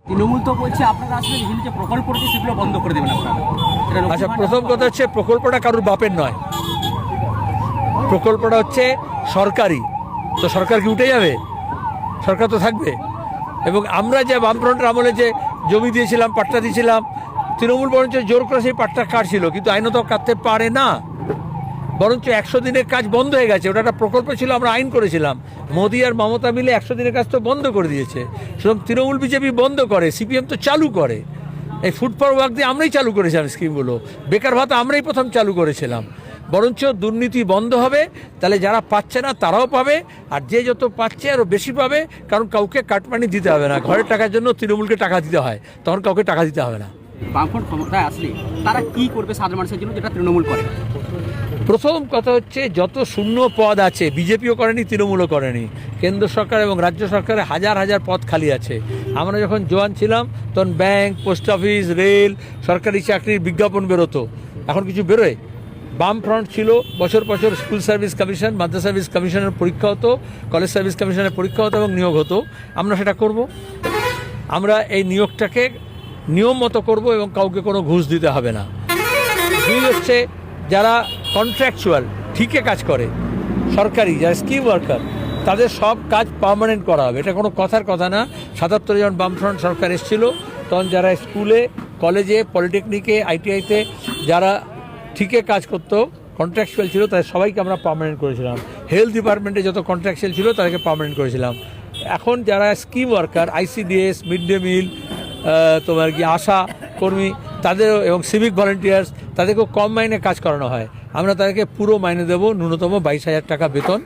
তৃণমূল তো বলছে আপনারা আসলে বিভিন্ন যে প্রকল্প রয়েছে সেগুলো বন্ধ করে দেবেন আপনারা। আচ্ছা, প্রথম কথা হচ্ছে প্রকল্পটা কারোর বাপের নয়, প্রকল্পটা হচ্ছে সরকারি। তো সরকার কি উঠে যাবে? সরকার তো থাকবে। এবং আমরা যে বামফ্রন্টের আমলে যে জমি দিয়েছিলাম, পাট্টা দিয়েছিলাম, তৃণমূল বরঞ্চ জোর করে সেই পাট্টা কাটছিল, কিন্তু আইনত কাটতে পারে না। বরঞ্চ 100 দিনের কাজ বন্ধ হয়ে গেছে। ওটা একটা প্রকল্প ছিল, আমরা আইন করেছিলাম। মোদি আর মমতা মিলে 100 দিনের কাজ তো বন্ধ করে দিয়েছে। সুতরাং তৃণমূল বিজেপি বন্ধ করে, সিপিএম তো চালু করে। এই ফুড ফর ওয়ার্ক দিয়ে আমরাই চালু করেছিলাম স্কিমগুলো, বেকার ভাতা আমরাই প্রথম চালু করেছিলাম। বরঞ্চ দুর্নীতি বন্ধ হবে, তাহলে যারা পাচ্ছে না তারাও পাবে, আর যে যত পাচ্ছে আরও বেশি পাবে। কারণ কাউকে কাটমানি দিতে হবে না। ঘরের টাকার জন্য তৃণমূলকে টাকা দিতে হয়, তখন কাউকে টাকা দিতে হবে না। বামফ্রন্ট ক্ষমতায় আসলে তারা কি করবে সাধারণ মানুষের জন্য, যেটা তৃণমূল করে? প্রথম কথা হচ্ছে, যত শূন্য পদ আছে, বিজেপিও করেনি, তৃণমূলও করেনি, কেন্দ্র সরকার এবং রাজ্য সরকারে হাজার হাজার পদ খালি আছে। আমরা যখন জওয়ান ছিলাম তখন ব্যাংক, পোস্ট অফিস, রেল, সরকারি চাকরির বিজ্ঞাপন বেরোতো। এখন কিছু বেরোয়? বামফ্রন্ট ছিল, বছর বছর স্কুল সার্ভিস কমিশন, মাদ্রাসা সার্ভিস কমিশনের পরীক্ষা হতো, কলেজ সার্ভিস কমিশনের পরীক্ষা হতো এবং নিয়োগ হতো। আমরা সেটা করব। আমরা এই নিয়োগটাকে নিয়ম মতো করবো এবং কাউকে কোনো ঘুষ দিতে হবে না। দুই হচ্ছে, যারা কন্ট্রাকচুয়াল ঠিকে কাজ করে, সরকারি যারা স্কিম ওয়ার্কার, তাদের সব কাজ পার্মানেন্ট করা হবে। এটা কোনো কথার কথা না। 77 যখন বামফ্রন্ট সরকার এসেছিল, তখন যারা স্কুলে, কলেজে, পলিটেকনিকে, আইটিআইতে যারা ঠিকে কাজ করতো, কন্ট্রাকচুয়াল ছিল, তাদের সবাইকে আমরা পার্মানেন্ট করেছিলাম। হেলথ ডিপার্টমেন্টে যত কন্ট্রাকচুয়াল ছিল তাদেরকে পার্মানেন্ট করেছিলাম। এখন যারা scheme worker, ICDS, mid day meal, তোমার কি আশা কর্মী, তাদেরও, এবং সিভিক ভলেন্টিয়ার্স, তাদেরকেও কম মাইনে কাজ করানো হয়। আমরা তাদেরকে পুরো মাইনে দেবো, ন্যূনতম 22,000 টাকা বেতন,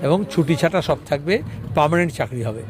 এবং ছুটি ছাটা সব থাকবে, পার্মানেন্ট চাকরি হবে।